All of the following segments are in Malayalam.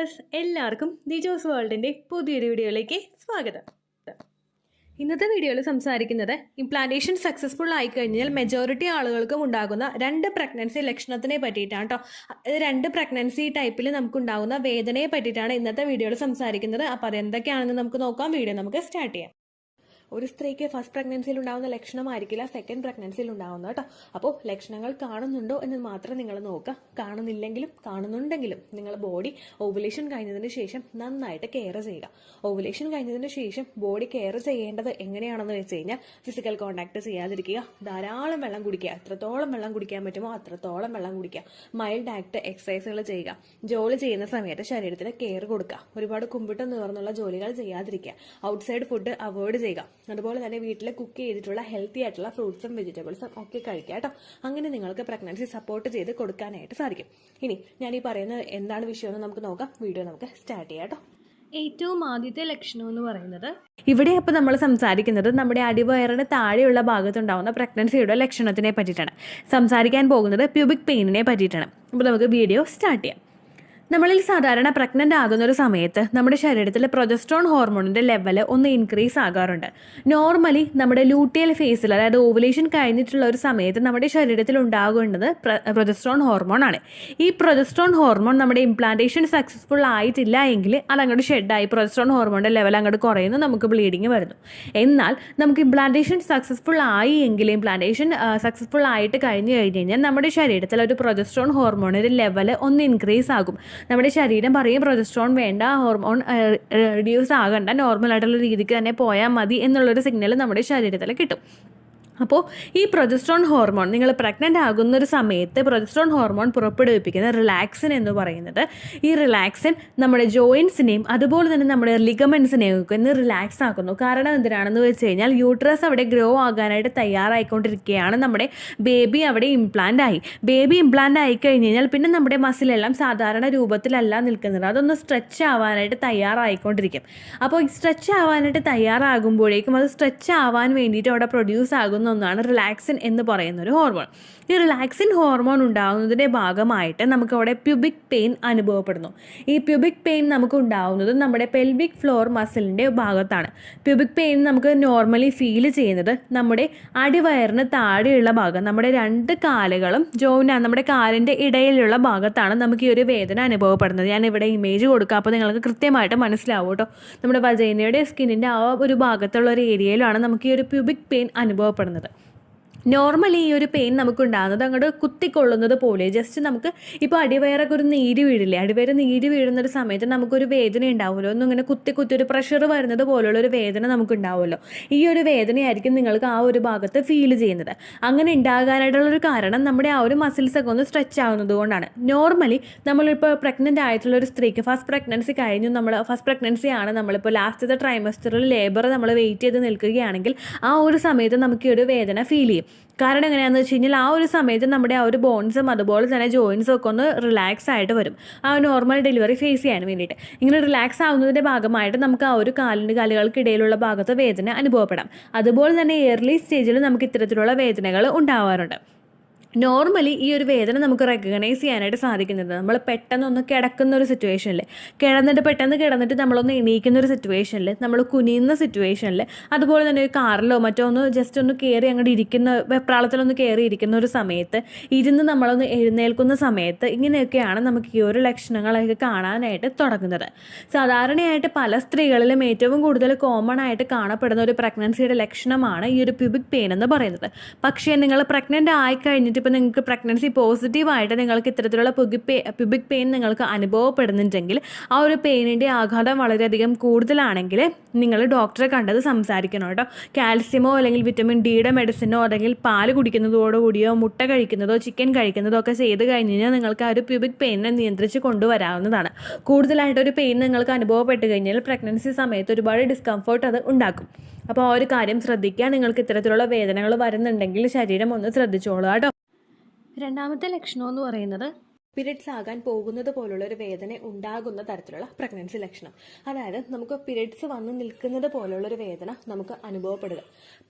വ്യൂവേഴ്സ്, എല്ലാവർക്കും ദിജോസ് വേൾഡിൻ്റെ പുതിയൊരു വീഡിയോയിലേക്ക് സ്വാഗതം. ഇന്നത്തെ വീഡിയോയിൽ സംസാരിക്കുന്നത് ഇംപ്ലാന്റേഷൻ സക്സസ്ഫുൾ ആയിക്കഴിഞ്ഞാൽ മെജോറിറ്റി ആളുകൾക്കും ഉണ്ടാകുന്ന 2 പ്രഗ്നൻസി ലക്ഷണത്തിനെ പറ്റിയിട്ടാണ് കേട്ടോ. 2 പ്രഗ്നൻസി ടൈപ്പിൽ നമുക്കുണ്ടാകുന്ന വേദനയെ പറ്റിയിട്ടാണ് ഇന്നത്തെ വീഡിയോയിൽ സംസാരിക്കുന്നത്. അപ്പോൾ അതെന്തൊക്കെയാണെന്ന് നമുക്ക് നോക്കാം. വീഡിയോ നമുക്ക് സ്റ്റാർട്ട് ചെയ്യാം. ഒരു സ്ത്രീക്ക് ഫസ്റ്റ് പ്രഗ്നൻസിയിൽ ഉണ്ടാകുന്ന ലക്ഷണമായിരിക്കില്ല സെക്കൻഡ് പ്രഗ്നൻസിയിൽ ഉണ്ടാകുന്നത് കേട്ടോ. അപ്പോൾ ലക്ഷണങ്ങൾ കാണുന്നുണ്ടോ എന്ന് മാത്രം നിങ്ങൾ നോക്കുക. കാണുന്നില്ലെങ്കിലും കാണുന്നുണ്ടെങ്കിലും നിങ്ങൾ ബോഡി ഓവുലേഷൻ കഴിഞ്ഞതിന് ശേഷം നന്നായിട്ട് കെയർ ചെയ്യുക. ഓവുലേഷൻ കഴിഞ്ഞതിന് ശേഷം ബോഡി കെയർ ചെയ്യേണ്ടത് എങ്ങനെയാണെന്ന് വെച്ച് കഴിഞ്ഞാൽ ഫിസിക്കൽ കോൺടാക്ട് ചെയ്യാതിരിക്കുക, ധാരാളം വെള്ളം കുടിക്കുക, എത്രത്തോളം വെള്ളം കുടിക്കാൻ പറ്റുമോ അത്രത്തോളം വെള്ളം കുടിക്കുക, മൈൽഡ് ആക്ട് എക്സസൈസുകൾ ചെയ്യുക, ജോലി ചെയ്യുന്ന സമയത്ത് ശരീരത്തിന് കെയർ കൊടുക്കുക, ഒരുപാട് കുമ്പിട്ട് നിവർന്നുള്ള ജോലികൾ ചെയ്യാതിരിക്കുക, ഔട്ട്സൈഡ് ഫുഡ് അവോയ്ഡ് ചെയ്യുക, അതുപോലെ തന്നെ വീട്ടിൽ കുക്ക് ചെയ്തിട്ടുള്ള ഹെൽത്തി ആയിട്ടുള്ള ഫ്രൂട്ട്സും വെജിറ്റബിൾസും ഒക്കെ കഴിക്കുക കേട്ടോ. അങ്ങനെ നിങ്ങൾക്ക് പ്രഗ്നൻസി സപ്പോർട്ട് ചെയ്ത് കൊടുക്കാനായിട്ട് സാധിക്കും. ഇനി ഞാൻ ഈ പറയുന്നത് എന്താണ് വിഷയമെന്ന് നമുക്ക് നോക്കാം. വീഡിയോ നമുക്ക് സ്റ്റാർട്ട് ചെയ്യാം കേട്ടോ. ഏറ്റവും ആദ്യത്തെ ലക്ഷണം എന്ന് പറയുന്നത്, ഇവിടെ അപ്പോൾ നമ്മൾ സംസാരിക്കുന്നത് നമ്മുടെ അടിവയറിന് താഴെയുള്ള ഭാഗത്തുണ്ടാവുന്ന പ്രഗ്നൻസിയുടെ ലക്ഷണത്തിനെ പറ്റിയിട്ടാണ്. സംസാരിക്കാൻ പോകുന്നത് പ്യൂബിക് പെയിനിനെ പറ്റിയിട്ടാണ്. അപ്പോൾ നമുക്ക് വീഡിയോ സ്റ്റാർട്ട് ചെയ്യാം. നമ്മളിൽ സാധാരണ പ്രഗ്നൻ്റ് ആകുന്ന ഒരു സമയത്ത് നമ്മുടെ ശരീരത്തിൽ പ്രൊജസ്ട്രോൺ ഹോർമോണിൻ്റെ ലെവൽ ഒന്ന് ഇൻക്രീസ് ആകാറുണ്ട്. നോർമലി നമ്മുടെ ലൂട്ടിയൽ ഫേസിൽ, അതായത് ഓവുലേഷൻ കഴിഞ്ഞിട്ടുള്ള ഒരു സമയത്ത് നമ്മുടെ ശരീരത്തിൽ ഉണ്ടാകുന്നത് പ്രൊജസ്ട്രോൺ ഹോർമോൺ ആണ്. ഈ പ്രൊജസ്ട്രോൺ ഹോർമോൺ നമ്മുടെ ഇംപ്ലാന്റേഷൻ സക്സസ്ഫുൾ ആയിട്ടില്ല എങ്കിൽ അതങ്ങോട്ട് ഷെഡായി പ്രൊജസ്ട്രോൺ ഹോർമോണിൻ്റെ ലെവൽ അങ്ങോട്ട് കുറയുന്നു, നമുക്ക് ബ്ലീഡിങ് വരുന്നു. എന്നാൽ നമുക്ക് ഇംപ്ലാന്റേഷൻ സക്സസ്ഫുൾ ആയി എങ്കിൽ, ഇംപ്ലാന്റേഷൻ സക്സസ്ഫുൾ ആയിട്ട് കഴിഞ്ഞ് കഴിഞ്ഞാൽ നമ്മുടെ ശരീരത്തിൽ ഒരു പ്രൊജസ്ട്രോൺ ഹോർമോണിൻ്റെ ലെവൽ ഒന്ന് ഇൻക്രീസ് ആകും. നമ്മുടെ ശരീരം പറയും പ്രൊജസ്ട്രോൺ വേണ്ട, ഹോർമോൺ റിഡ്യൂസ് ആകണ്ട, നോർമലായിട്ടുള്ള രീതിക്ക് തന്നെ പോയാൽ മതി എന്നുള്ളൊരു സിഗ്നൽ നമ്മുടെ ശരീരത്തിൽ കിട്ടും. അപ്പോൾ ഈ പ്രൊജസ്ട്രോൺ ഹോർമോൺ, നിങ്ങൾ പ്രഗ്നൻ്റ് ആകുന്നൊരു സമയത്ത് പ്രൊജസ്ട്രോൺ ഹോർമോൺ പുറപ്പെടുവിപ്പിക്കുന്ന റിലാക്സിൻ എന്ന് പറയുന്നത്, ഈ റിലാക്സിൻ നമ്മുടെ ജോയിൻസിനെയും അതുപോലെ തന്നെ നമ്മുടെ ലിഗമെൻസിനെയും ഒക്കെ ഒന്ന് റിലാക്സ് ആക്കുന്നു. കാരണം എന്തിനാണെന്ന് വെച്ച് കഴിഞ്ഞാൽ യൂട്രസ് അവിടെ ഗ്രോ ആകാനായിട്ട് തയ്യാറായിക്കൊണ്ടിരിക്കുകയാണ്. നമ്മുടെ ബേബി അവിടെ ഇംപ്ലാന്റ് ആയി. ബേബി ഇംപ്ലാന്റ് ആയി കഴിഞ്ഞ് കഴിഞ്ഞാൽ പിന്നെ നമ്മുടെ മസിലെല്ലാം സാധാരണ രൂപത്തിലല്ല നിൽക്കുന്നത്, അതൊന്ന് സ്ട്രെച്ച് ആവാനായിട്ട് തയ്യാറായിക്കൊണ്ടിരിക്കും. അപ്പോൾ ഈ സ്ട്രെച്ച് ആവാനായിട്ട് തയ്യാറാകുമ്പോഴേക്കും അത് സ്ട്രെച്ച് ആവാൻ വേണ്ടിയിട്ട് അവിടെ പ്രൊഡ്യൂസ് ആകുന്ന ഒന്നാണ് റിലാക്സിൻ എന്ന് പറയുന്ന ഒരു ഹോർമോൺ. ഈ റിലാക്സിൻ ഹോർമോൺ ഉണ്ടാകുന്നതിൻ്റെ ഭാഗമായിട്ട് നമുക്ക് അവിടെ പ്യൂബിക് പെയിൻ അനുഭവപ്പെടുന്നു. ഈ പ്യൂബിക് പെയിൻ നമുക്ക് ഉണ്ടാകുന്നത് നമ്മുടെ പെൽവിക് ഫ്ലോർ മസിലിൻ്റെ ഭാഗത്താണ്. പ്യൂബിക് പെയിൻ നമുക്ക് നോർമലി ഫീൽ ചെയ്യുന്നത് നമ്മുടെ അടിവയറിന് താഴെയുള്ള ഭാഗം, നമ്മുടെ 2 കാലുകളും നമ്മുടെ കാലിൻ്റെ ഇടയിലുള്ള ഭാഗത്താണ് നമുക്ക് ഈ ഒരു വേദന അനുഭവപ്പെടുന്നത്. ഞാൻ ഇവിടെ ഇമേജ് കൊടുക്കാം, അപ്പോൾ നിങ്ങൾക്ക് കൃത്യമായിട്ട് മനസ്സിലാവും കേട്ടോ. നമ്മുടെ വജൈനയുടെ സ്കിന്നിൻ്റെ ആ ഒരു ഭാഗത്തുള്ള ഒരു ഏരിയയിലാണ് നമുക്ക് ഈ ഒരു പ്യൂബിക് പെയിൻ അനുഭവപ്പെടുന്നത്. നോർമലി ഈ ഒരു പെയിൻ നമുക്കുണ്ടാകുന്നത് അങ്ങോട്ട് കുത്തിക്കൊള്ളുന്നത് പോലെ, ജസ്റ്റ് നമുക്ക് ഇപ്പോൾ അടിവയറൊക്കെ ഒരു നീര് വീഴില്ലേ, അടിവയറ് നീര് വീഴുന്നൊരു സമയത്ത് നമുക്കൊരു വേദന ഉണ്ടാവുമല്ലോ, ഒന്നും ഇങ്ങനെ കുത്തി ഒരു പ്രഷർ വരുന്നത് പോലുള്ള ഒരു വേദന നമുക്കുണ്ടാവുമല്ലോ. ഈ ഒരു വേദനയായിരിക്കും നിങ്ങൾക്ക് ആ ഒരു ഭാഗത്ത് ഫീൽ ചെയ്യുന്നത്. അങ്ങനെ ഉണ്ടാകാനായിട്ടുള്ളൊരു കാരണം നമ്മുടെ ആ ഒരു മസിൽസൊക്കെ ഒന്ന് സ്ട്രെച്ച് ആവുന്നത് കൊണ്ടാണ്. നോർമലി നമ്മളിപ്പോൾ പ്രഗ്നൻ്റ് ആയിട്ടുള്ള ഒരു സ്ത്രീക്ക് ഫസ്റ്റ് പ്രഗ്നൻസി കഴിഞ്ഞു, ഫസ്റ്റ് പ്രഗ്നൻസി ആണ്, നമ്മളിപ്പോൾ ലാസ്റ്റത്തെ ട്രൈമസ്റ്ററിൽ ലേബർ നമ്മൾ വെയിറ്റ് ചെയ്ത് നിൽക്കുകയാണെങ്കിൽ ആ ഒരു സമയത്ത് നമുക്ക് ഈ ഒരു വേദന ഫീൽ ചെയ്യും. കാരണം എങ്ങനെയാണെന്ന് വെച്ച് കഴിഞ്ഞാൽ ആ ഒരു സമയത്ത് നമ്മുടെ ആ ഒരു ബോൺസും അതുപോലെ തന്നെ ജോയിൻസും ഒക്കെ ഒന്ന് റിലാക്സ് ആയിട്ട് വരും, ആ നോർമൽ ഡെലിവറി ഫേസ് ചെയ്യാൻ വേണ്ടിയിട്ട്. ഇങ്ങനെ റിലാക്സ് ആവുന്നതിൻ്റെ ഭാഗമായിട്ട് നമുക്ക് ആ ഒരു കാലുകൾക്കിടയിലുള്ള ഭാഗത്ത് വേദന അനുഭവപ്പെടാം. അതുപോലെ തന്നെ ഏർലി സ്റ്റേജിൽ നമുക്ക് ഇത്തരത്തിലുള്ള വേദനകൾ ഉണ്ടാവാറുണ്ട്. നോർമലി ഈ ഒരു വേദന നമുക്ക് റെക്കഗ്നൈസ് ചെയ്യാനായിട്ട് സാധിക്കുന്നത് നമ്മൾ പെട്ടെന്നൊന്ന് കിടക്കുന്ന ഒരു സിറ്റുവേഷനിൽ, കിടന്നിട്ട് നമ്മളൊന്ന് എണീക്കുന്ന ഒരു സിറ്റുവേഷനിൽ, നമ്മൾ കുനിയുന്ന സിറ്റുവേഷനിൽ, അതുപോലെ തന്നെ ഒരു കാറിലോ മറ്റോ ഒന്ന് ജസ്റ്റ് ഒന്ന് കയറി അങ്ങോട്ട് ഇരിക്കുന്ന, വെപ്രാളത്തിലൊന്ന് കയറി ഇരിക്കുന്ന ഒരു സമയത്ത്, ഇരുന്ന് നമ്മളൊന്ന് എഴുന്നേൽക്കുന്ന സമയത്ത്, ഇങ്ങനെയൊക്കെയാണ് നമുക്ക് ഈ ഒരു ലക്ഷണങ്ങളൊക്കെ കാണാനായിട്ട് തുടങ്ങുന്നത്. സാധാരണയായിട്ട് പല സ്ത്രീകളിലും ഏറ്റവും കൂടുതൽ കോമൺ ആയിട്ട് കാണപ്പെടുന്ന ഒരു പ്രഗ്നൻസിയുടെ ലക്ഷണമാണ് ഈ ഒരു പ്യൂബിക് പെയിൻ എന്ന് പറയുന്നത്. പക്ഷേ നിങ്ങൾ പ്രഗ്നൻ്റ് ആയിക്കഴിഞ്ഞിട്ട് ഇപ്പോൾ നിങ്ങൾക്ക് പ്രഗ്നൻസി പോസിറ്റീവായിട്ട് നിങ്ങൾക്ക് ഇത്തരത്തിലുള്ള പ്യൂബിക് പെയിൻ നിങ്ങൾക്ക് അനുഭവപ്പെടുന്നുണ്ടെങ്കിൽ, ആ ഒരു പെയിനിൻ്റെ ആഘാതം വളരെയധികം കൂടുതലാണെങ്കിൽ നിങ്ങൾ ഡോക്ടറെ കണ്ടത് സംസാരിക്കണം കേട്ടോ. കാൽസ്യമോ അല്ലെങ്കിൽ വിറ്റമിൻ ഡിയുടെ മെഡിസിനോ അല്ലെങ്കിൽ പാല് കുടിക്കുന്നതോടുകൂടിയോ മുട്ട കഴിക്കുന്നതോ ചിക്കൻ കഴിക്കുന്നതോ ഒക്കെ ചെയ്ത് കഴിഞ്ഞ് കഴിഞ്ഞാൽ നിങ്ങൾക്ക് ആ ഒരു പ്യൂബിക് പെയിനെ നിയന്ത്രിച്ച് കൊണ്ടുവരാവുന്നതാണ്. കൂടുതലായിട്ടൊരു പെയിൻ നിങ്ങൾക്ക് അനുഭവപ്പെട്ട് കഴിഞ്ഞാൽ പ്രഗ്നൻസി സമയത്ത് ഒരുപാട് ഡിസ്കംഫർട്ട് അത് ഉണ്ടാക്കും. അപ്പോൾ ആ ഒരു കാര്യം ശ്രദ്ധിക്കുക. നിങ്ങൾക്ക് ഇത്തരത്തിലുള്ള വേദനകൾ വരുന്നുണ്ടെങ്കിൽ ശരീരം ഒന്ന് ശ്രദ്ധിച്ചോളൂ കേട്ടോ. രണ്ടാമത്തെ ലക്ഷണം എന്ന് പറയുന്നത്, പീരിയഡ്സ് ആകാൻ പോകുന്നത് പോലുള്ള ഒരു വേദന ഉണ്ടാകുന്ന തരത്തിലുള്ള പ്രഗ്നൻസി ലക്ഷണം. അതായത് നമുക്ക് പീരിയഡ്സ് വന്ന് നിൽക്കുന്നത് പോലുള്ള ഒരു വേദന നമുക്ക് അനുഭവപ്പെടുക.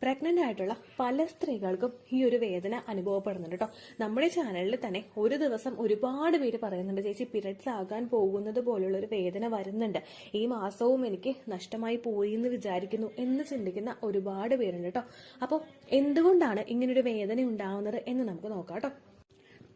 പ്രഗ്നന്റ് ആയിട്ടുള്ള പല സ്ത്രീകൾക്കും ഈ ഒരു വേദന അനുഭവപ്പെടുന്നുണ്ട് കേട്ടോ. നമ്മുടെ ചാനലിൽ തന്നെ ഒരു ദിവസം ഒരുപാട് പേര് പറയുന്നുണ്ട്, ചേച്ചി പീരിയഡ്സ് ആകാൻ പോകുന്നത് പോലുള്ള ഒരു വേദന വരുന്നുണ്ട്, ഈ മാസവും എനിക്ക് നഷ്ടമായി പോയി എന്ന് വിചാരിക്കുന്നു എന്ന് ചിന്തിക്കുന്ന ഒരുപാട് പേരുണ്ട് കേട്ടോ. അപ്പോൾ എന്തുകൊണ്ടാണ് ഇങ്ങനൊരു വേദന ഉണ്ടാകുന്നത് എന്ന് നമുക്ക് നോക്കാം കേട്ടോ.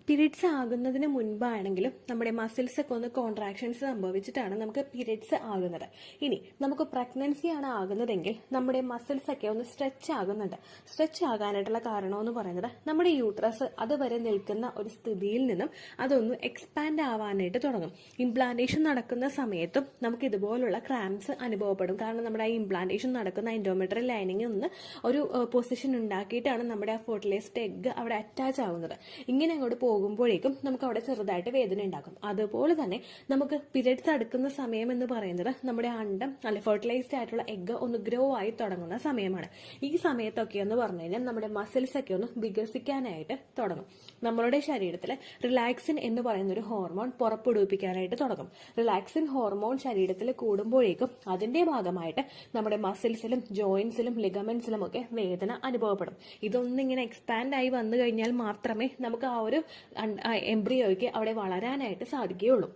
പീരിയഡ്സ് ആകുന്നതിന് മുൻപാണെങ്കിലും നമ്മുടെ മസിൽസ് ഒക്കെ ഒന്ന് കോൺട്രാക്ഷൻസ് സംഭവിച്ചിട്ടാണ് നമുക്ക് പീരിയഡ്സ് ആകുന്നത്. ഇനി നമുക്ക് പ്രഗ്നൻസി ആണ് ആകുന്നതെങ്കിൽ നമ്മുടെ മസിൽസ് ഒക്കെ ഒന്ന് സ്ട്രെച്ച് ആകുന്നുണ്ട്. സ്ട്രെച്ച് ആകാനായിട്ടുള്ള കാരണം എന്ന് പറയുന്നത് നമ്മുടെ യൂട്രസ് അതുവരെ നിൽക്കുന്ന ഒരു സ്ഥിതിയിൽ നിന്നും അതൊന്ന് എക്സ്പാൻഡ് ആവാനായിട്ട് തുടങ്ങും. ഇംപ്ലാന്റേഷൻ നടക്കുന്ന സമയത്തും നമുക്ക് ഇതുപോലുള്ള ക്രാംസ് അനുഭവപ്പെടും. കാരണം നമ്മുടെ ആ ഇംപ്ലാന്റേഷൻ നടക്കുന്ന എൻഡോമെട്രിയൽ ലൈനിങ്ങിൽ നിന്ന് ഒരു പൊസിഷൻ ഉണ്ടാക്കിയിട്ടാണ് നമ്മുടെ ആ ഫെർട്ടിലൈസ്ഡ് എഗ് അവിടെ അറ്റാച്ച് ആവുന്നത്. ഇങ്ങനെ അങ്ങോട്ട് പോകുമ്പോഴേക്കും നമുക്ക് അവിടെ ചെറുതായിട്ട് വേദന ഉണ്ടാക്കും. അതുപോലെ തന്നെ നമുക്ക് പീരിയഡ്സ് അടുക്കുന്ന സമയം എന്ന് പറയുന്നത് നമ്മുടെ അണ്ടം അല്ലെ ഫെർട്ടിലൈസ്ഡ് ആയിട്ടുള്ള എഗ് ഒന്ന് ഗ്രോ ആയി തുടങ്ങുന്ന സമയമാണ്. ഈ സമയത്തൊക്കെ എന്ന് പറഞ്ഞു കഴിഞ്ഞാൽ നമ്മുടെ മസിൽസ് ഒക്കെ ഒന്ന് വികസിക്കാനായിട്ട് തുടങ്ങും. നമ്മളുടെ ശരീരത്തിൽ റിലാക്സിൻ എന്ന് പറയുന്ന ഒരു ഹോർമോൺ പുറപ്പെടുവിപ്പിക്കാനായിട്ട് തുടങ്ങും. റിലാക്സിൻ ഹോർമോൺ ശരീരത്തിൽ കൂടുമ്പോഴേക്കും അതിന്റെ ഭാഗമായിട്ട് നമ്മുടെ മസിൽസിലും ജോയിന്റ്സിലും ലിഗമെന്റ്സിലും ഒക്കെ വേദന അനുഭവപ്പെടും. ഇതൊന്നിങ്ങനെ എക്സ്പാൻഡ് ആയി വന്നു കഴിഞ്ഞാൽ മാത്രമേ നമുക്ക് ആ ഒരു എംബ്രിയോയ്ക്ക് അവിടെ വളരാനായിട്ട് സാധിക്കുകയുള്ളൂ.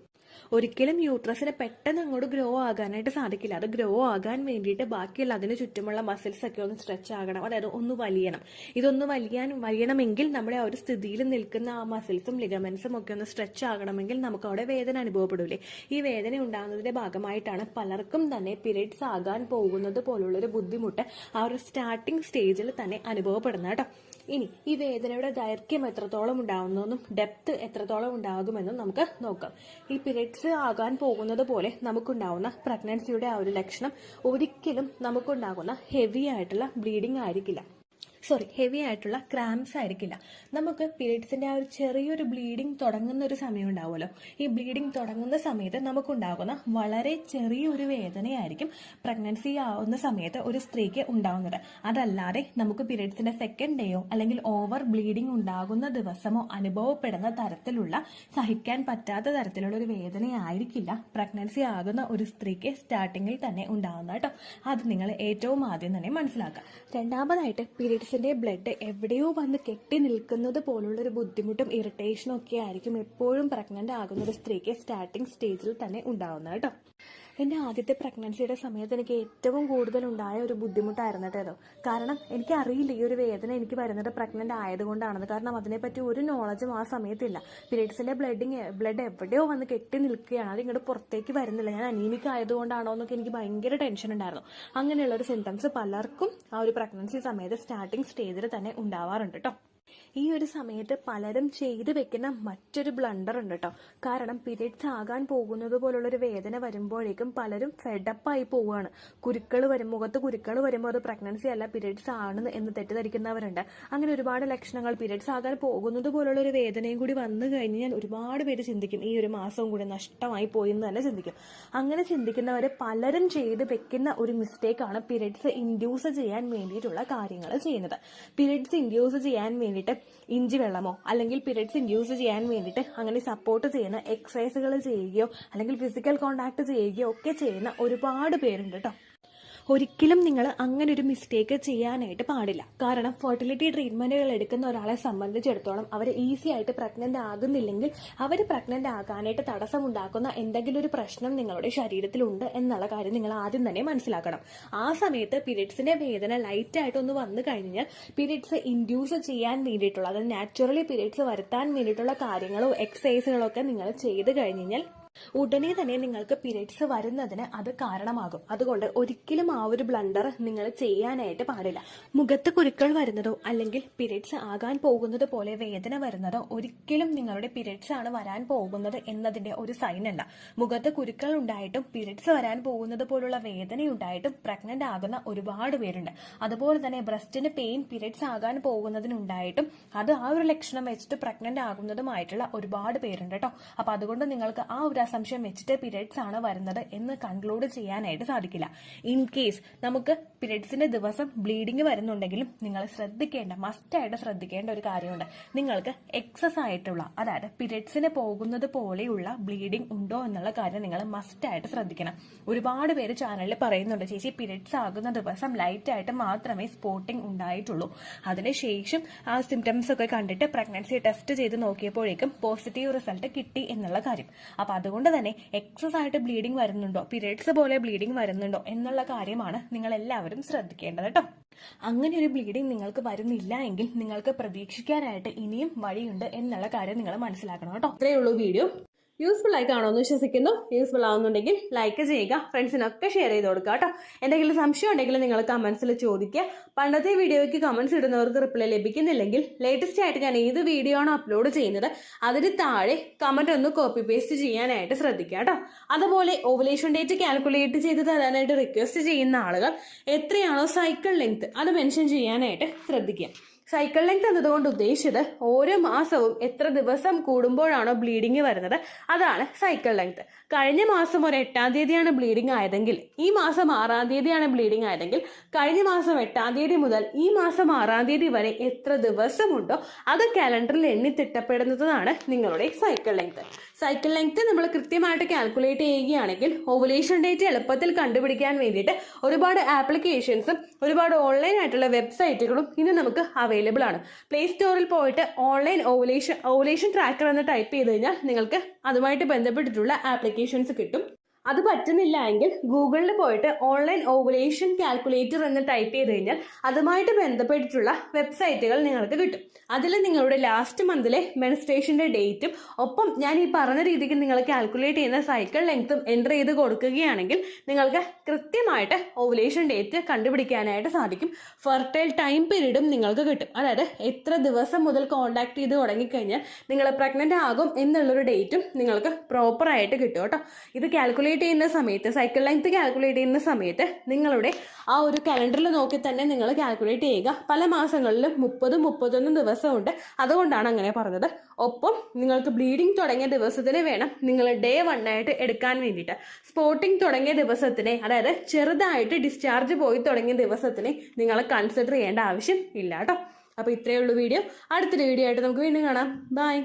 ഒരിക്കലും യൂട്രസിന് പെട്ടെന്ന് അങ്ങോട്ട് ഗ്രോ ആകാനായിട്ട് സാധിക്കില്ല. അത് ഗ്രോ ആകാൻ വേണ്ടിയിട്ട് ബാക്കിയുള്ള അതിന് ചുറ്റുമുള്ള മസിൽസ് ഒക്കെ ഒന്ന് സ്ട്രെച്ച് ആകണം, അതായത് ഒന്ന് വലിയണം. ഇതൊന്ന് വലിയണമെങ്കിൽ നമ്മുടെ ആ ഒരു സ്ഥിതിയിൽ നിൽക്കുന്ന ആ മസിൽസും ലിഗമെന്റ്സും ഒക്കെ ഒന്ന് സ്ട്രെച്ച് ആകണമെങ്കിൽ നമുക്ക് അവിടെ വേദന അനുഭവപ്പെടൂലേ. ഈ വേദന ഉണ്ടാകുന്നതിന്റെ ഭാഗമായിട്ടാണ് പലർക്കും തന്നെ പീരിയഡ്സ് ആകാൻ പോകുന്നത് പോലുള്ളൊരു ബുദ്ധിമുട്ട് ആ ഒരു സ്റ്റാർട്ടിംഗ് സ്റ്റേജിൽ തന്നെ അനുഭവപ്പെടുന്നത് കേട്ടോ. ഇനി ഈ വേദനയുടെ ദൈർഘ്യം എത്രത്തോളം ഉണ്ടാകുമെന്നും ഡെപ്ത് എത്രത്തോളം ഉണ്ടാകുമെന്നും നമുക്ക് നോക്കാം. ഈ പീരിയഡ്സ് ആകാൻ പോകുന്നത് പോലെ നമുക്കുണ്ടാവുന്ന പ്രഗ്നൻസിയുടെ ആ ഒരു ലക്ഷണം ഒരിക്കലും നമുക്കുണ്ടാകുന്ന ഹെവി ആയിട്ടുള്ള ബ്ലീഡിംഗ് ആയിരിക്കില്ല. ഹെവി ആയിട്ടുള്ള ക്രാംസ് ആയിരിക്കില്ല. നമുക്ക് പീരിയഡ്സിന്റെ ആ ഒരു ചെറിയൊരു ബ്ലീഡിംഗ് തുടങ്ങുന്ന ഒരു സമയം ഉണ്ടാവുമല്ലോ. ഈ ബ്ലീഡിംഗ് തുടങ്ങുന്ന സമയത്ത് നമുക്കുണ്ടാകുന്ന വളരെ ചെറിയൊരു വേദനയായിരിക്കും പ്രഗ്നൻസി ആവുന്ന സമയത്ത് ഒരു സ്ത്രീക്ക് ഉണ്ടാവുന്നത്. അതല്ലാതെ നമുക്ക് പീരിയഡ്സിന്റെ സെക്കൻഡ് ഡേയോ അല്ലെങ്കിൽ ഓവർ ബ്ലീഡിംഗ് ഉണ്ടാകുന്ന ദിവസമോ അനുഭവപ്പെടുന്ന തരത്തിലുള്ള സഹിക്കാൻ പറ്റാത്ത തരത്തിലുള്ള ഒരു വേദനയായിരിക്കില്ല പ്രഗ്നൻസി ആകുന്ന ഒരു സ്ത്രീക്ക് സ്റ്റാർട്ടിങ്ങിൽ തന്നെ ഉണ്ടാകുന്നത് കേട്ടോ. അത് നിങ്ങൾ ഏറ്റവും ആദ്യം തന്നെ മനസ്സിലാക്കുക. രണ്ടാമതായിട്ട് പീരിയഡ്സിന്റെ ബ്ലഡ് എവിടെയോ വന്ന് കെട്ടി നിൽക്കുന്നത് പോലുള്ളൊരു ബുദ്ധിമുട്ടും ഇറിറ്റേഷനും ഒക്കെ ആയിരിക്കും എപ്പോഴും പ്രഗ്നന്റ് ആകുന്ന ഒരു സ്ത്രീക്ക് സ്റ്റാർട്ടിംഗ് സ്റ്റേജിൽ തന്നെ ഉണ്ടാവുന്നത് കേട്ടോ. എൻ്റെ ആദ്യത്തെ പ്രഗ്നൻസിയുടെ സമയത്ത് എനിക്ക് ഏറ്റവും കൂടുതൽ ഉണ്ടായ ഒരു ബുദ്ധിമുട്ടായിരുന്നു കേട്ടോ. കാരണം എനിക്കറിയില്ല ഈ ഒരു വേദന എനിക്ക് വരുന്നത് പ്രഗ്നന്റ് ആയതുകൊണ്ടാണെന്ന്. കാരണം അതിനെപ്പറ്റി ഒരു നോളജും ആ സമയത്തില്ല. പീരിയഡ്സിന്റെ ബ്ലഡ് എവിടെയോ വന്ന് കെട്ടി നിൽക്കുകയാണ്, അത് ഇങ്ങോട്ട് പുറത്തേക്ക് വരുന്നില്ല. ഞാൻ അനീമിക് ആയതുകൊണ്ടാണോ എന്നൊക്കെ എനിക്ക് ഭയങ്കര ടെൻഷൻ ഉണ്ടായിരുന്നു. അങ്ങനെയുള്ള ഒരു സിംറ്റംസ് പലർക്കും ആ ഒരു പ്രഗ്നൻസി സമയത്ത് സ്റ്റാർട്ടിംഗ് സ്റ്റേജിൽ തന്നെ ഉണ്ടാവാറുണ്ട് കേട്ടോ. ഈ ഒരു സമയത്ത് പലരും ചെയ്തു വെക്കുന്ന മറ്റൊരു ബ്ലണ്ടർ ഉണ്ട് കേട്ടോ. കാരണം പീരിയഡ്സ് ആകാൻ പോകുന്നത് പോലുള്ളൊരു വേദന വരുമ്പോഴേക്കും പലരും ഫെഡപ്പായി പോവുകയാണ്. മുഖത്ത് കുരുക്കൾ വരുമ്പോൾ അത് പ്രഗ്നൻസി അല്ല പീരിയഡ്സ് ആണ് എന്ന് തെറ്റിദ്ധരിക്കുന്നവരുണ്ട്. അങ്ങനെ ഒരുപാട് ലക്ഷണങ്ങൾ പീരിയഡ്സ് ആകാൻ പോകുന്നത് പോലുള്ള ഒരു വേദനയും കൂടി വന്നു കഴിഞ്ഞാൽ ഒരുപാട് പേര് ചിന്തിക്കും ഈ ഒരു മാസവും കൂടി നഷ്ടമായി പോയി എന്ന് തന്നെ ചിന്തിക്കും. അങ്ങനെ ചിന്തിക്കുന്നവര് പലരും ചെയ്ത് വെക്കുന്ന ഒരു മിസ്റ്റേക്കാണ് പീരിയഡ്സ് ഇൻഡ്യൂസ് ചെയ്യാൻ വേണ്ടിയിട്ടുള്ള കാര്യങ്ങൾ ചെയ്യുന്നത്. പീരിയഡ്സ് ഇൻഡ്യൂസ് ചെയ്യാൻ വേണ്ടിയിട്ട് ഇഞ്ചി വെള്ളമോ അല്ലെങ്കിൽ പീരിയഡ്സ് ഇൻഡ്യൂസ് ചെയ്യാൻ വേണ്ടിയിട്ട് അങ്ങനെ സപ്പോർട്ട് ചെയ്യുന്ന എക്സസൈസുകൾ ചെയ്യുകയോ അല്ലെങ്കിൽ ഫിസിക്കൽ കോണ്ടാക്ട് ചെയ്യുകയോ ഒക്കെ ചെയ്യുന്ന ഒരുപാട് പേരുണ്ട് കേട്ടോ. ഒരിക്കലും നിങ്ങൾ അങ്ങനെ ഒരു മിസ്റ്റേക്ക് ചെയ്യാനായിട്ട് പാടില്ല. കാരണം ഫെർട്ടിലിറ്റി ട്രീറ്റ്മെന്റുകൾ എടുക്കുന്ന ഒരാളെ സംബന്ധിച്ചിടത്തോളം അവർ ഈസി ആയിട്ട് പ്രഗ്നന്റ് ആകുന്നില്ലെങ്കിൽ അവർ പ്രഗ്നന്റ് ആകാനായിട്ട് തടസ്സമുണ്ടാക്കുന്ന എന്തെങ്കിലും ഒരു പ്രശ്നം നിങ്ങളുടെ ശരീരത്തിലുണ്ട് എന്നുള്ള കാര്യം നിങ്ങൾ ആദ്യം തന്നെ മനസ്സിലാക്കണം. ആ സമയത്ത് പീരിയഡ്സിന്റെ വേദന ലൈറ്റ് ആയിട്ടൊന്ന് വന്നു കഴിഞ്ഞാൽ പീരിയഡ്സ് ഇൻഡ്യൂസ് ചെയ്യാൻ വേണ്ടിയിട്ടുള്ള അതായത് നാച്ചുറലി പീരിയഡ്സ് വരുത്താൻ വേണ്ടിയിട്ടുള്ള കാര്യങ്ങളോ എക്സസൈസുകളോ ഒക്കെ നിങ്ങൾ ചെയ്ത് കഴിഞ്ഞാൽ ഉടനെ തന്നെ നിങ്ങൾക്ക് പീരിയഡ്സ് വരുന്നതിന് അത് കാരണമാകും. അതുകൊണ്ട് ഒരിക്കലും ആ ഒരു ബ്ലണ്ടർ നിങ്ങൾ ചെയ്യാനായിട്ട് പാടില്ല. മുഖത്ത് കുരുക്കൾ വരുന്നതോ അല്ലെങ്കിൽ പീരിയഡ്സ് ആകാൻ പോകുന്നത് പോലെ വേദന വരുന്നതോ ഒരിക്കലും നിങ്ങളുടെ പീരിയഡ്സ് ആണ് വരാൻ പോകുന്നത് എന്നതിന്റെ ഒരു സൈൻ അല്ല. മുഖത്ത് കുരുക്കൾ ഉണ്ടായിട്ടും പീരിയഡ്സ് വരാൻ പോകുന്നത് പോലുള്ള വേദന ഉണ്ടായിട്ടും പ്രഗ്നന്റ് ആകുന്ന ഒരുപാട് പേരുണ്ട്. അതുപോലെ തന്നെ ബ്രസ്റ്റിന് പെയിൻ പീരിയഡ്സ് ആകാൻ പോകുന്നതിനുണ്ടായിട്ടും അത് ആ ഒരു ലക്ഷണം വെച്ചിട്ട് പ്രഗ്നന്റ് ആകുന്നതുമായിട്ടുള്ള ഒരുപാട് പേരുണ്ട് കേട്ടോ. അപ്പൊ അതുകൊണ്ട് നിങ്ങൾക്ക് ആ ഒരു അസംഷൻ വെച്ചിട്ട് പീരിയഡ്സ് ആണ് വരുന്നത് എന്ന് കൺക്ലൂഡ് ചെയ്യാനായിട്ട് സാധിക്കില്ല. ഇൻ കേസ് നമുക്ക് പീരിയഡ്സിന്റെ ദിവസം ബ്ലീഡിങ് വരുന്നുണ്ടെങ്കിലും നിങ്ങൾ മസ്റ്റായിട്ട് ശ്രദ്ധിക്കേണ്ട ഒരു കാര്യമുണ്ട്. നിങ്ങൾക്ക് എക്സസ് ആയിട്ടുള്ള, അതായത് പീരിയഡ്സിന് പോകുന്നത് പോലെയുള്ള ബ്ലീഡിംഗ് ഉണ്ടോ എന്നുള്ള കാര്യം നിങ്ങൾ മസ്റ്റായിട്ട് ശ്രദ്ധിക്കണം. ഒരുപാട് പേര് ചാനലിൽ പറയുന്നുണ്ട്, ചേച്ചി പീരിയഡ്സ് ആകുന്ന ദിവസം ലൈറ്റ് ആയിട്ട് മാത്രമേ സ്പോട്ടിംഗ് ഉണ്ടായിട്ടുള്ളൂ, അതിനുശേഷം ആ സിംറ്റംസ് ഒക്കെ കണ്ടിട്ട് പ്രഗ്നൻസി ടെസ്റ്റ് ചെയ്ത് നോക്കിയപ്പോഴേക്കും പോസിറ്റീവ് റിസൾട്ട് കിട്ടി എന്നുള്ള കാര്യം. അപ്പൊ അതുകൊണ്ട് തന്നെ എക്സസ് ആയിട്ട് ബ്ലീഡിംഗ് വരുന്നുണ്ടോ, പീരിയഡ്സ് പോലെ ബ്ലീഡിംഗ് വരുന്നുണ്ടോ എന്നുള്ള കാര്യമാണ് നിങ്ങൾ എല്ലാവരും ശ്രദ്ധിക്കേണ്ടത് കേട്ടോ. അങ്ങനെ ഒരു ബ്ലീഡിംഗ് നിങ്ങൾക്ക് വരുന്നില്ല എങ്കിൽ നിങ്ങൾക്ക് പ്രതീക്ഷിക്കാനായിട്ട് ഇനിയും വഴിയുണ്ട് എന്നുള്ള കാര്യം നിങ്ങൾ മനസ്സിലാക്കണം കേട്ടോ. ഇത്രയേ ഉള്ളൂ വീഡിയോ. യൂസ്ഫുൾ ആയി കാണുമെന്ന് വിശ്വസിക്കുന്നു. യൂസ്ഫുൾ ആവുന്നുണ്ടെങ്കിൽ ലൈക്ക് ചെയ്യുക, ഫ്രണ്ട്സിനൊക്കെ ഷെയർ ചെയ്ത് കൊടുക്കുക കേട്ടോ. എന്തെങ്കിലും സംശയം ഉണ്ടെങ്കിൽ നിങ്ങൾ കമന്റ്സിൽ ചോദിക്കുക. പണ്ടത്തെ വീഡിയോയ്ക്ക് കമന്റ്സ് ഇടുന്നവർക്ക് റിപ്ലൈ ലഭിക്കുന്നില്ലെങ്കിൽ ലേറ്റസ്റ്റ് ആയിട്ട് ഞാൻ ഏത് വീഡിയോ ആണോ അപ്ലോഡ് ചെയ്യുന്നത് അതിന് താഴെ കമന്റ് ഒന്ന് കോപ്പി പേസ്റ്റ് ചെയ്യാനായിട്ട് ശ്രദ്ധിക്കുക കേട്ടോ. അതുപോലെ ഓവുലേഷൻ ഡേറ്റ് കാൽക്കുലേറ്റ് ചെയ്ത് തരാനായിട്ട് റിക്വസ്റ്റ് ചെയ്യുന്ന ആളുകൾ എത്രയാണോ സൈക്കിൾ ലെങ്ത് അത് മെൻഷൻ ചെയ്യാനായിട്ട് ശ്രദ്ധിക്കുക. സൈക്കിൾ ലെങ്ത് എന്നതുകൊണ്ട് ഉദ്ദേശിച്ചത് ഓരോ മാസവും എത്ര ദിവസം കൂടുമ്പോഴാണോ ബ്ലീഡിങ് വരുന്നത് അതാണ് സൈക്കിൾ ലെങ്ത്. കഴിഞ്ഞ മാസം ഒരു 8-ാം തീയതിയാണ് ബ്ലീഡിംഗ് ആയതെങ്കിൽ ഈ മാസം 6-ാം തീയതിയാണ് ബ്ലീഡിംഗ് ആയതെങ്കിൽ കഴിഞ്ഞ മാസം 8-ാം തീയതി മുതൽ ഈ മാസം 6-ാം തീയതി വരെ എത്ര ദിവസമുണ്ടോ അത് കാലണ്ടറിൽ എണ്ണി തിട്ടപ്പെടുന്നതാണ് നിങ്ങളുടെ സൈക്കിൾ ലെങ്ത്. സൈക്കിൾ ലെങ്ത് നമ്മൾ കൃത്യമായിട്ട് കാൽക്കുലേറ്റ് ചെയ്യുകയാണെങ്കിൽ ഓവുലേഷൻ ഡേറ്റ് എളുപ്പത്തിൽ കണ്ടുപിടിക്കാൻ വേണ്ടിയിട്ട് ഒരുപാട് ആപ്ലിക്കേഷൻസും ഒരുപാട് ഓൺലൈൻ ആയിട്ടുള്ള വെബ്സൈറ്റുകളും ഇന്ന് നമുക്ക് അവൈലബിൾ ആണ്. പ്ലേ സ്റ്റോറിൽ പോയിട്ട് ഓൺലൈൻ ഓവുലേഷൻ ട്രാക്കർ എന്ന് ടൈപ്പ് ചെയ്ത് കഴിഞ്ഞാൽ നിങ്ങൾക്ക് അതുമായിട്ട് ബന്ധപ്പെട്ടിട്ടുള്ള ആപ്ലിക്കേഷൻസ് കിട്ടും. അത് പറ്റുന്നില്ല എങ്കിൽ ഗൂഗിളിൽ പോയിട്ട് ഓൺലൈൻ ഓവുലേഷൻ കാൽക്കുലേറ്റർ എന്ന് ടൈപ്പ് ചെയ്ത് കഴിഞ്ഞാൽ അതുമായിട്ട് ബന്ധപ്പെട്ടിട്ടുള്ള വെബ്സൈറ്റുകൾ നിങ്ങൾക്ക് കിട്ടും. അതിൽ നിങ്ങളുടെ ലാസ്റ്റ് മന്തിലെ മെൻസ്ട്രേഷന്റെ ഡേറ്റും ഒപ്പം ഞാൻ ഈ പറഞ്ഞ രീതിക്ക് നിങ്ങൾ കാൽക്കുലേറ്റ് ചെയ്യുന്ന സൈക്കിൾ ലെങ്ത്തും എൻ്റർ ചെയ്ത് കൊടുക്കുകയാണെങ്കിൽ നിങ്ങൾക്ക് കൃത്യമായിട്ട് ഓവുലേഷൻ ഡേറ്റ് കണ്ടുപിടിക്കാനായിട്ട് സാധിക്കും. ഫെർട്ടൈൽ ടൈം പീരീഡും നിങ്ങൾക്ക് കിട്ടും. അതായത് എത്ര ദിവസം മുതൽ കോണ്ടാക്ട് ചെയ്ത് തുടങ്ങിക്കഴിഞ്ഞാൽ നിങ്ങൾ പ്രഗ്നന്റ് ആകും എന്നുള്ളൊരു ഡേറ്റും നിങ്ങൾക്ക് പ്രോപ്പറായിട്ട് കിട്ടും കേട്ടോ. ഇത് കാൽക്കുലേറ്റ് ചെയ്യുന്ന സമയത്ത്, സൈക്കിൾ ലെങ്ത് കാൽക്കുലേറ്റ് ചെയ്യുന്ന സമയത്ത് നിങ്ങളുടെ ആ ഒരു കലണ്ടറിൽ നോക്കി തന്നെ നിങ്ങൾ കാൽക്കുലേറ്റ് ചെയ്യുക. പല മാസങ്ങളിലും 30-31 ദിവസമുണ്ട്, അതുകൊണ്ടാണ് അങ്ങനെ പറഞ്ഞത്. ഒപ്പം നിങ്ങൾക്ക് ബ്ലീഡിംഗ് തുടങ്ങിയ ദിവസത്തിന് വേണം നിങ്ങൾ ഡേ 1 ആയിട്ട് എടുക്കാൻ വേണ്ടിയിട്ട്. സ്പോട്ടിംഗ് തുടങ്ങിയ ദിവസത്തിനെ, അതായത് ചെറുതായിട്ട് ഡിസ്ചാർജ് പോയി തുടങ്ങിയ ദിവസത്തിനെ നിങ്ങൾ കൺസിഡർ ചെയ്യേണ്ട ആവശ്യം ഇല്ല കേട്ടോ. അപ്പോൾ ഇത്രയേ ഉള്ളൂ വീഡിയോ. അടുത്തൊരു വീഡിയോ ആയിട്ട് നമുക്ക് വീണ്ടും കാണാം. ബൈ.